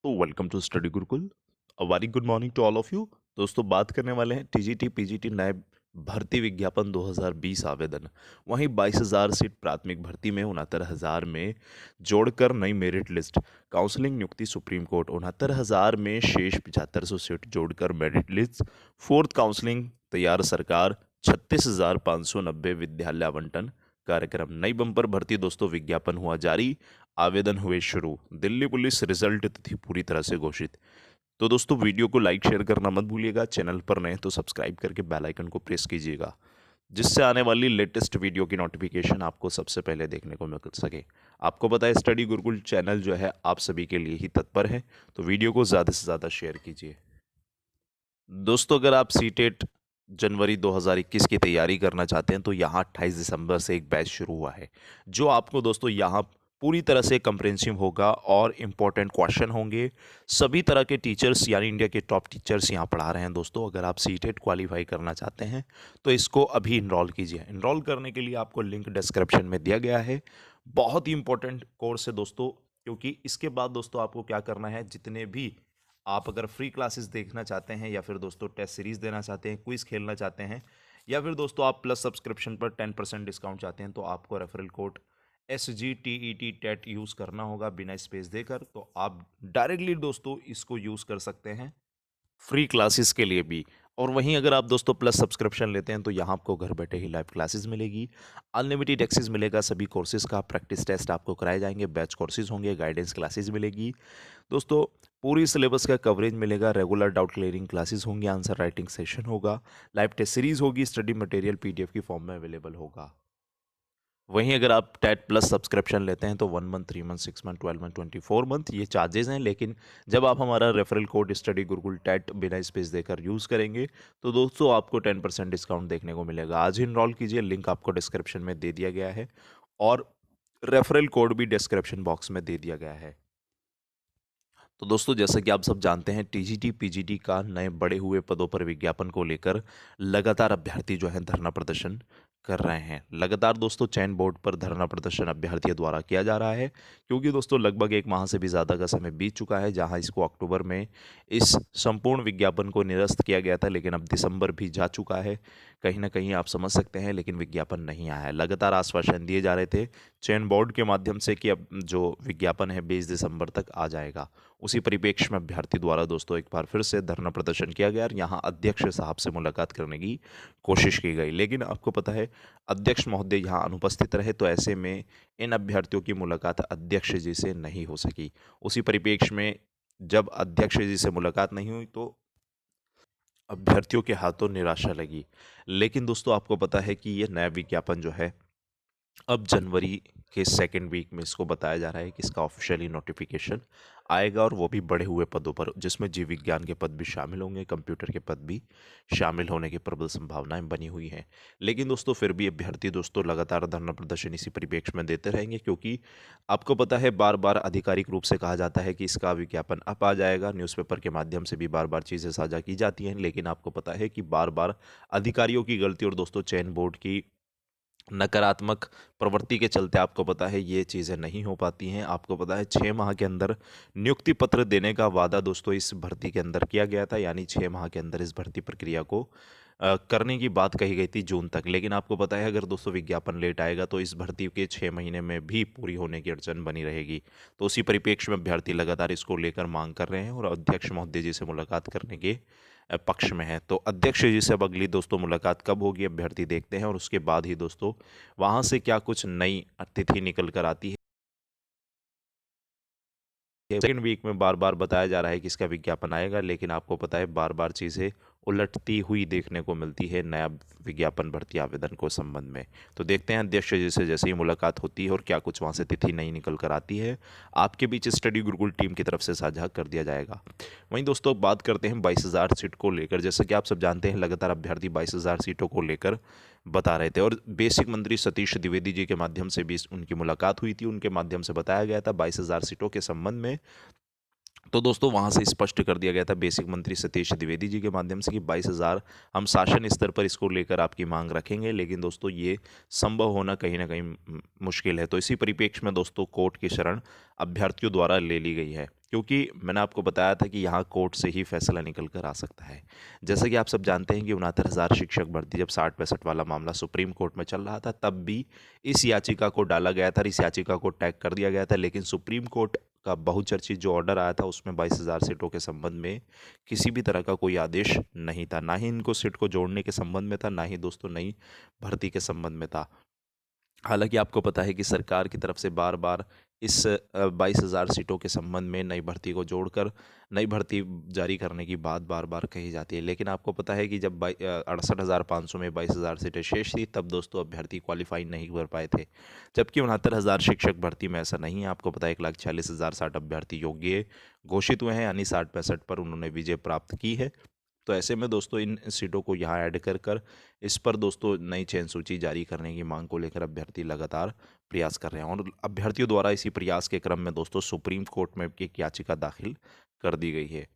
तो welcome to study Gurukul. A very good morning to all of you. दोस्तों बात करने वाले हैं टीजीटी पीजीटी नए भर्ती विज्ञापन 2020 आवेदन। वहीं 22,000 सीट प्राथमिक भर्ती में 69,000 में जोड़कर नई मेरिट लिस्ट। काउंसलिंग नियुक्ति सुप्रीम कोर्ट 69,000 में शेष 7500 सीट जोड़कर मेरिट लिस्ट। फोर्थ काउंसलिंग तैयार सरकार 36,590 विद्यालय आवंटन कार्यक्रम। नई बम्पर भर्ती दोस्तों विज्ञापन हुआ जारी, आवेदन हुए शुरू। दिल्ली पुलिस रिजल्ट तिथि पूरी तरह से घोषित। तो दोस्तों वीडियो को लाइक शेयर करना मत भूलिएगा। चैनल पर नए तो सब्सक्राइब करके बेल आइकन को प्रेस कीजिएगा, जिससे आने वाली लेटेस्ट वीडियो की नोटिफिकेशन आपको सबसे पहले देखने को मिल सके। आपको पता है स्टडी गुरुकुल चैनल जो है आप सभी के लिए ही तत्पर है, तो वीडियो को ज़्यादा से ज़्यादा शेयर कीजिए। दोस्तों अगर आप सीटेट जनवरी 2021 की तैयारी करना चाहते हैं तो यहाँ 28 दिसंबर से एक बैच शुरू हुआ है, जो आपको दोस्तों यहाँ पूरी तरह से कंप्रेहेंसिव होगा और इम्पोर्टेंट क्वेश्चन होंगे। सभी तरह के टीचर्स यानी इंडिया के टॉप टीचर्स यहाँ पढ़ा रहे हैं। दोस्तों अगर आप सीटेट क्वालिफाई करना चाहते हैं तो इसको अभी इनरोल कीजिए। इनरोल करने के लिए आपको लिंक डिस्क्रिप्शन में दिया गया है। बहुत ही इंपॉर्टेंट कोर्स है दोस्तों, क्योंकि इसके बाद दोस्तों आपको क्या करना है, जितने भी आप अगर फ्री क्लासेस देखना चाहते हैं या फिर दोस्तों टेस्ट सीरीज देना चाहते हैं, क्विज खेलना चाहते हैं, या फिर दोस्तों आप प्लस सब्सक्रिप्शन पर 10% डिस्काउंट चाहते हैं, तो आपको referral code SGTET TET use करना होगा बिना स्पेस देकर। तो आप डायरेक्टली दोस्तों इसको यूज़ कर सकते हैं फ्री क्लासेस के लिए भी। और वहीं अगर आप दोस्तों प्लस सब्सक्रिप्शन लेते हैं तो यहाँ आपको घर बैठे ही लाइव क्लासेस मिलेगी, अनलिमिटेड एक्सेस मिलेगा सभी कोर्सेज का, प्रैक्टिस टेस्ट आपको कराए जाएंगे, बैच कोर्सेज होंगे, गाइडेंस क्लासेस मिलेगी दोस्तों, पूरी सिलेबस का कवरेज मिलेगा, रेगुलर डाउट क्लियरिंग क्लासेस होंगी, आंसर राइटिंग सेशन होगा, लाइव टेस्ट सीरीज होगी, स्टडी मटेरियल PDF की फॉर्म में अवेलेबल होगा। वहीं अगर आप टेट प्लस सब्सक्रिप्शन लेते हैं तो 1 month, 3 month, 6 month, 12 month, 24 month ये चार्जेस हैं। लेकिन जब आप हमारा referral code study Gurukul TET बिना स्पेस देकर यूज़ करेंगे तो दोस्तों आपको 10% डिस्काउंट देखने को मिलेगा। आज ही इनरोल कीजिए, लिंक आपको डिस्क्रिप्शन में दे दिया गया है और रेफरल कोड भी डिस्क्रिप्शन बॉक्स में दे दिया गया है। तो दोस्तों जैसा कि आप सब जानते हैं टीजीटी पीजीटी का नए बढ़े हुए पदों पर विज्ञापन को लेकर लगातार अभ्यर्थी जो है धरना प्रदर्शन कर रहे हैं। लगातार दोस्तों चयन बोर्ड पर धरना प्रदर्शन अभ्यर्थियों द्वारा किया जा रहा है, क्योंकि दोस्तों लगभग 1 माह से भी ज़्यादा का समय बीत चुका है, जहां इसको अक्टूबर में इस संपूर्ण विज्ञापन को निरस्त किया गया था, लेकिन अब दिसंबर भी जा चुका है। कहीं ना कहीं आप समझ सकते हैं, लेकिन विज्ञापन नहीं आया है। लगातार आश्वासन दिए जा रहे थे चयन बोर्ड के माध्यम से कि अब जो विज्ञापन है 20 दिसंबर तक आ जाएगा। उसी परिप्रेक्ष्य में अभ्यर्थी द्वारा दोस्तों एक बार फिर से धरना प्रदर्शन किया गया और यहाँ अध्यक्ष साहब से मुलाकात करने की कोशिश की गई, लेकिन आपको पता है अध्यक्ष महोदय यहाँ अनुपस्थित रहे, तो ऐसे में इन अभ्यर्थियों की मुलाकात अध्यक्ष जी से नहीं हो सकी। उसी परिप्रेक्ष्य में जब अध्यक्ष जी से मुलाकात नहीं हुई तो अभ्यर्थियों के हाथों निराशा लगी। लेकिन दोस्तों आपको पता है कि ये नया विज्ञापन जो है अब जनवरी के सेकेंड वीक में इसको बताया जा रहा है कि इसका ऑफिशियली नोटिफिकेशन आएगा, और वो भी बढ़े हुए पदों पर, जिसमें जीव विज्ञान के पद भी शामिल होंगे, कंप्यूटर के पद भी शामिल होने की प्रबल संभावनाएं बनी हुई हैं। लेकिन दोस्तों फिर भी अभ्यर्थी दोस्तों लगातार धरना प्रदर्शन इसी परिप्रेक्ष्य में देते रहेंगे, क्योंकि आपको पता है बार बार आधिकारिक रूप से कहा जाता है कि इसका विज्ञापन अब आ जाएगा, न्यूज़पेपर के माध्यम से भी बार बार चीज़ें साझा की जाती हैं, लेकिन आपको पता है कि बार बार अधिकारियों की गलती और दोस्तों चयन बोर्ड की नकारात्मक प्रवृत्ति के चलते आपको पता है ये चीज़ें नहीं हो पाती हैं। आपको पता है 6 माह के अंदर नियुक्ति पत्र देने का वादा दोस्तों इस भर्ती के अंदर किया गया था, यानी 6 माह के अंदर इस भर्ती प्रक्रिया को करने की बात कही गई थी जून तक। लेकिन आपको पता है अगर दोस्तों विज्ञापन लेट आएगा तो इस भर्ती के 6 महीने में भी पूरी होने की अड़चन बनी रहेगी। तो उसी परिप्रेक्ष्य में अभ्यर्थी लगातार इसको लेकर मांग कर रहे हैं और अध्यक्ष महोदय जी से मुलाकात करने के पक्ष में है। तो अध्यक्ष जी से अब अगली दोस्तों मुलाकात कब होगी अभ्यर्थी देखते हैं, और उसके बाद ही दोस्तों वहाँ से क्या कुछ नई तिथि निकल कर आती है। सेकेंड वीक में बार बार बताया जा रहा है कि इसका विज्ञापन आएगा, लेकिन आपको पता है बार बार चीज़ें उलटती हुई देखने को मिलती है नया विज्ञापन भर्ती आवेदन को संबंध में। तो देखते हैं अध्यक्ष जी से जैसे ही मुलाकात होती है और क्या कुछ वहाँ से तिथि नई निकल कर आती है, आपके बीच स्टडी गुरुकुल टीम की तरफ से साझा कर दिया जाएगा। वहीं दोस्तों बात करते हैं 22,000 सीट को लेकर। जैसा कि आप सब जानते हैं लगातार अभ्यर्थी 22,000 सीटों को लेकर बता रहे थे, और बेसिक मंत्री सतीश द्विवेदी जी के माध्यम से भी उनकी मुलाकात हुई थी। उनके माध्यम से बताया गया था 22,000 सीटों के संबंध में। तो दोस्तों वहाँ से स्पष्ट कर दिया गया था बेसिक मंत्री सतीश द्विवेदी जी के माध्यम से कि 22,000 हम शासन स्तर पर इसको लेकर आपकी मांग रखेंगे, लेकिन दोस्तों ये संभव होना कहीं ना कहीं मुश्किल है। तो इसी परिप्रेक्ष्य में दोस्तों कोर्ट की शरण अभ्यर्थियों द्वारा ले ली गई है। क्योंकि मैंने आपको बताया था कि यहाँ कोर्ट से ही फैसला निकल कर आ सकता है। जैसा कि आप सब जानते हैं कि 69,000 शिक्षक भर्ती जब 60-65 वाला मामला सुप्रीम कोर्ट में चल रहा था, तब भी इस याचिका को डाला गया था, इस याचिका को टैग कर दिया गया था, लेकिन सुप्रीम कोर्ट का बहुचर्चित जो ऑर्डर आया था उसमें 22,000 सीटों के संबंध में किसी भी तरह का कोई आदेश नहीं था, ना ही इनको सीट को जोड़ने के संबंध में था, ना ही दोस्तों नई भर्ती के संबंध में था। हालांकि आपको पता है कि सरकार की तरफ से बार बार इस 22,000 सीटों के संबंध में नई भर्ती को जोड़कर नई भर्ती जारी करने की बात बार बार कही जाती है, लेकिन आपको पता है कि जब 68,500 में 22,000 सीटें शेष थी, तब दोस्तों अभ्यर्थी क्वालिफाई नहीं कर पाए थे। जबकि 69,000 शिक्षक भर्ती में ऐसा नहीं है। आपको पता है 1,46,060 अभ्यर्थी योग्य घोषित हुए हैं, यानी 60-65 पर उन्होंने विजय प्राप्त की है। तो ऐसे में दोस्तों इन सीटों को यहाँ ऐड कर कर इस पर दोस्तों नई चयन सूची जारी करने की मांग को लेकर अभ्यर्थी लगातार प्रयास कर रहे हैं, और अभ्यर्थियों द्वारा इसी प्रयास के क्रम में दोस्तों सुप्रीम कोर्ट में एक याचिका दाखिल कर दी गई है।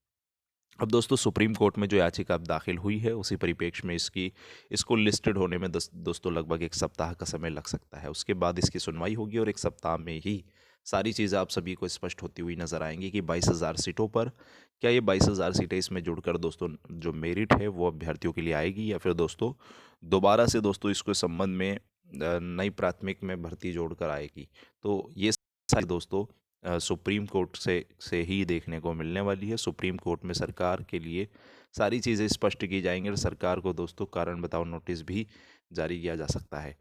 अब दोस्तों सुप्रीम कोर्ट में जो याचिका अब दाखिल हुई है, उसी परिप्रेक्ष्य में इसको लिस्टेड होने में दोस्तों लगभग 1 सप्ताह का समय लग सकता है। उसके बाद इसकी सुनवाई होगी और 1 सप्ताह में ही सारी चीज़ें आप सभी को स्पष्ट होती हुई नजर आएंगी कि 22,000 सीटों पर क्या ये 22,000 सीटें इसमें जुड़कर दोस्तों जो मेरिट है वो अभ्यर्थियों के लिए आएगी, या फिर दोस्तों दोबारा से दोस्तों इसको संबंध में नई प्राथमिक में भर्ती जोड़कर आएगी। तो ये सारी दोस्तों सुप्रीम कोर्ट से ही देखने को मिलने वाली है। सुप्रीम कोर्ट में सरकार के लिए सारी चीज़ें स्पष्ट की जाएंगी और सरकार को दोस्तों कारण बताओ नोटिस भी जारी किया जा सकता है।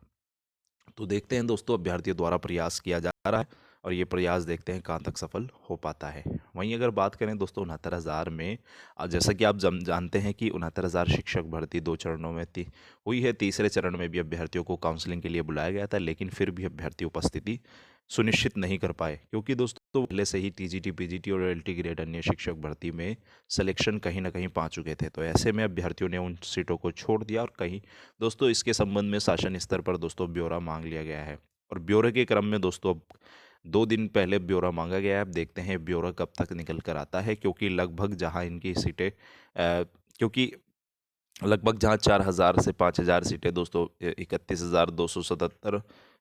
तो देखते हैं दोस्तों, अभ्यर्थियों द्वारा प्रयास किया जा रहा है और ये प्रयास देखते हैं कहाँ तक सफल हो पाता है। वहीं अगर बात करें दोस्तों 69,000 में, जैसा कि आप जानते हैं कि 69,000 शिक्षक भर्ती 2 चरणों में हुई है। तीसरे चरण में भी अभ्यर्थियों को काउंसलिंग के लिए बुलाया गया था, लेकिन फिर भी अभ्यर्थी उपस्थिति सुनिश्चित नहीं कर पाए, क्योंकि दोस्तों पहले से ही टीजीटी पीजीटी और एलटी ग्रेड अन्य शिक्षक भर्ती में सिलेक्शन कहीं ना कहीं पा चुके थे। तो ऐसे में अभ्यर्थियों ने उन सीटों को छोड़ दिया, और कहीं दोस्तों इसके संबंध में शासन स्तर पर दोस्तों ब्यौरा मांग लिया गया है, और ब्यौरे के क्रम में दोस्तों अब 2 दिन पहले ब्यौरा मांगा गया है। अब देखते हैं ब्यौरा कब तक निकल कर आता है, क्योंकि लगभग जहां इनकी सीटें क्योंकि लगभग जहां 4,000 से 5,000 सीटें दोस्तों 31,277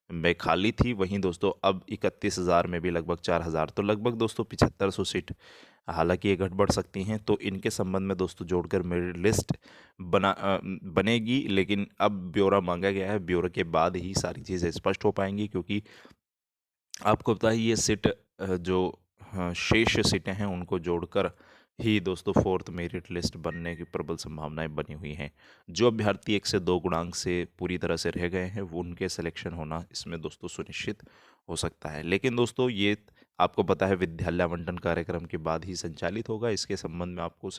में खाली थी, वहीं दोस्तों अब 31,000 में भी लगभग 4,000, तो लगभग दोस्तों 7,500 सीट हालांकि ये घट बढ़ सकती हैं। तो इनके संबंध में दोस्तों जोड़कर मेरिट लिस्ट बनेगी, लेकिन अब ब्यौरा मांगा गया है। ब्यौरे के बाद ही सारी चीज़ें स्पष्ट हो पाएंगी, क्योंकि आपको पता है ये सीट जो शेष सीटें हैं उनको जोड़कर ही दोस्तों 4th मेरिट लिस्ट बनने की प्रबल संभावनाएं बनी हुई हैं। जो अभ्यर्थी 1 से 2 गुणांक से पूरी तरह से रह गए हैं, वो उनके सिलेक्शन होना इसमें दोस्तों सुनिश्चित हो सकता है। लेकिन दोस्तों ये आपको पता है विद्यालय आवंटन कार्यक्रम के बाद ही संचालित होगा। इसके संबंध में आपको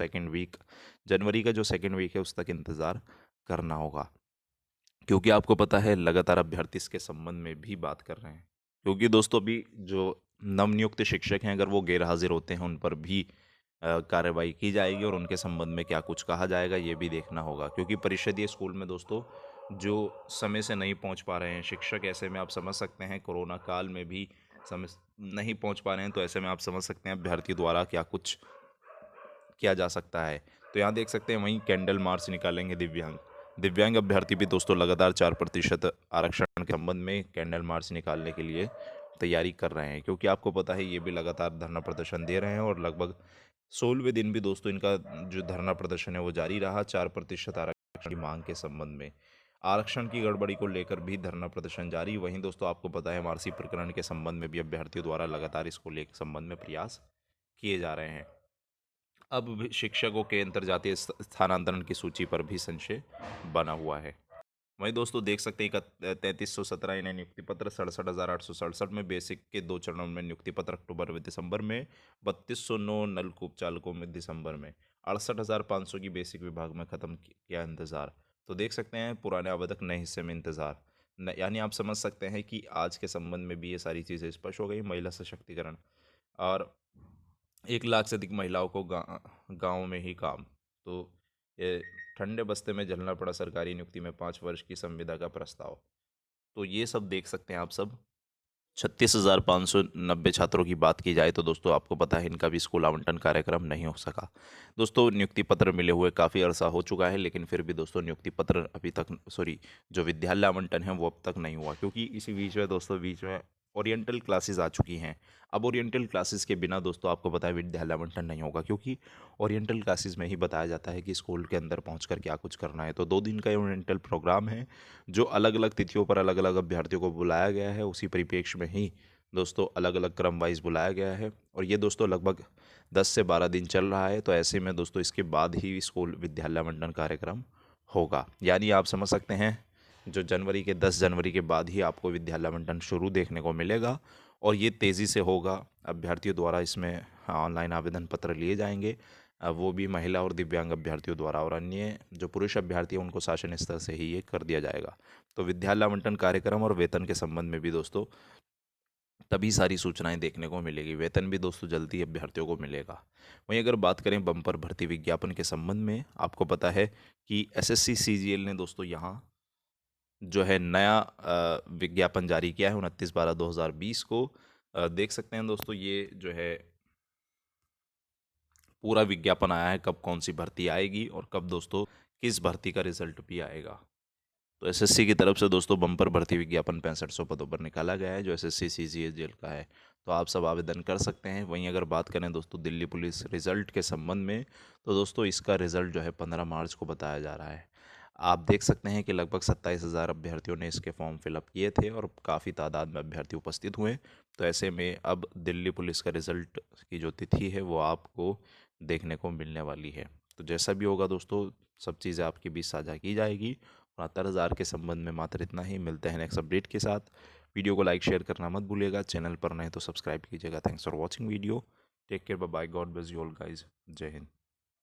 जनवरी का जो सेकेंड वीक है उस तक इंतज़ार करना होगा, क्योंकि आपको पता है लगातार अभ्यर्थी इसके संबंध में भी बात कर रहे हैं। क्योंकि दोस्तों अभी जो नवनियुक्त शिक्षक हैं, अगर वो गैर हाजिर होते हैं, उन पर भी कार्रवाई की जाएगी, और उनके संबंध में क्या कुछ कहा जाएगा ये भी देखना होगा। क्योंकि परिषदीय स्कूल में दोस्तों जो समय से नहीं पहुंच पा रहे हैं शिक्षक, ऐसे में आप समझ सकते हैं कोरोना काल में भी समय नहीं पहुंच पा रहे हैं, तो ऐसे में आप समझ सकते हैं अभ्यर्थी द्वारा क्या कुछ किया जा सकता है। तो यहाँ देख सकते हैं वहीं कैंडल मार्च निकालेंगे दिव्यांग अभ्यर्थी भी दोस्तों लगातार 4% आरक्षण के संबंध में कैंडल मार्च निकालने के लिए तैयारी कर रहे हैं, क्योंकि आपको पता है ये भी लगातार धरना प्रदर्शन दे रहे हैं, और लगभग 16वें दिन भी दोस्तों इनका जो धरना प्रदर्शन है वो जारी रहा 4% आरक्षण की मांग के संबंध में। आरक्षण की गड़बड़ी को लेकर भी धरना प्रदर्शन जारी। वहीं दोस्तों आपको पता है एमआरसी प्रकरण के संबंध में भी अभ्यर्थियों द्वारा लगातार इसको लेकर संबंध में प्रयास किए जा रहे हैं। अब भी शिक्षकों के अंतर्जातीय स्थानांतरण की सूची पर भी संशय बना हुआ है। वहीं दोस्तों देख सकते हैं 3317 इन्हें नियुक्ति पत्र, 67,867 में बेसिक के 2 चरणों में नियुक्ति पत्र अक्टूबर व दिसंबर में, 3209 नलकूप चालकों में दिसंबर में, 68,500 की बेसिक विभाग में खत्म किया इंतजार। तो देख सकते हैं पुराने आवेदक नए हिस्से में इंतजार यानी आप समझ सकते हैं कि आज के संबंध में भी ये सारी चीज़ें स्पष्ट हो गई। महिला सशक्तिकरण, और 1 लाख से अधिक महिलाओं को गाँव में ही काम। तो ये ठंडे बस्ते में झेलना पड़ा सरकारी नियुक्ति में 5 वर्ष की संविदा का प्रस्ताव। तो ये सब देख सकते हैं आप सब। 36,590 छात्रों की बात की जाए तो दोस्तों आपको पता है इनका भी स्कूल आवंटन कार्यक्रम नहीं हो सका। दोस्तों नियुक्ति पत्र मिले हुए काफ़ी अरसा हो चुका है, लेकिन फिर भी दोस्तों नियुक्ति पत्र अभी तक जो विद्यालय आवंटन है वो अब तक नहीं हुआ, क्योंकि इसी बीच में ओरिएंटल क्लासेस आ चुकी हैं। अब ओरिएंटल क्लासेस के बिना दोस्तों आपको पता है विद्यालय आवंटन नहीं होगा, क्योंकि ओरिएंटल क्लासेस में ही बताया जाता है कि स्कूल के अंदर पहुंचकर क्या कुछ करना है। तो 2 दिन का ये ओरिएंटल प्रोग्राम है जो अलग अलग तिथियों पर अलग अलग अभ्यर्थियों को बुलाया गया है। उसी परिप्रेक्ष्य में ही दोस्तों अलग अलग क्रम वाइज बुलाया गया है, और ये दोस्तों लगभग 10 से 12 दिन चल रहा है। तो ऐसे में दोस्तों इसके बाद ही स्कूल विद्यालय आवंटन कार्यक्रम होगा। यानी आप समझ सकते हैं जो जनवरी के 10 जनवरी के बाद ही आपको विद्यालय आवंटन शुरू देखने को मिलेगा, और ये तेज़ी से होगा। अभ्यर्थियों द्वारा इसमें ऑनलाइन आवेदन पत्र लिए जाएंगे, वो भी महिला और दिव्यांग अभ्यर्थियों द्वारा, और अन्य जो पुरुष अभ्यर्थी हैं उनको शासन स्तर से ही ये कर दिया जाएगा। तो विद्यालय आवंटन कार्यक्रम और वेतन के संबंध में भी दोस्तों तभी सारी सूचनाएं देखने को मिलेगी। वेतन भी दोस्तों जल्दी अभ्यर्थियों को मिलेगा। वहीं अगर बात करें बम्पर भर्ती विज्ञापन के संबंध में, आपको पता है कि एसएससी सीजीएल ने दोस्तों यहाँ जो है नया विज्ञापन जारी किया है 29/12/2020 को। देख सकते हैं दोस्तों ये जो है पूरा विज्ञापन आया है कब कौन सी भर्ती आएगी और कब दोस्तों किस भर्ती का रिजल्ट भी आएगा। तो एसएससी की तरफ से दोस्तों बम्पर भर्ती विज्ञापन 6500 पदों पर निकाला गया है जो एसएससी सीजीएल का है। तो आप सब आवेदन कर सकते हैं। वहीं अगर बात करें दोस्तों दिल्ली पुलिस रिजल्ट के संबंध में, तो दोस्तों इसका रिजल्ट जो है 15 मार्च को बताया जा रहा है। आप देख सकते हैं कि लगभग 27,000 अभ्यर्थियों ने इसके फॉर्म फिलअप किए थे और काफ़ी तादाद में अभ्यर्थी उपस्थित हुए। तो ऐसे में अब दिल्ली पुलिस का रिजल्ट की जो तिथि है वो आपको देखने को मिलने वाली है। तो जैसा भी होगा दोस्तों सब चीज़ें आपके बीच साझा की जाएगी। 69,000 के संबंध में मात्र इतना ही। मिलते हैं नेक्स्ट अपडेट के साथ। वीडियो को लाइक शेयर करना मत भूलिएगा। चैनल पर नए तो सब्सक्राइब कीजिएगा। Thanks for watching video. Take care, bye bye, God bless you all guys. जय हिंद।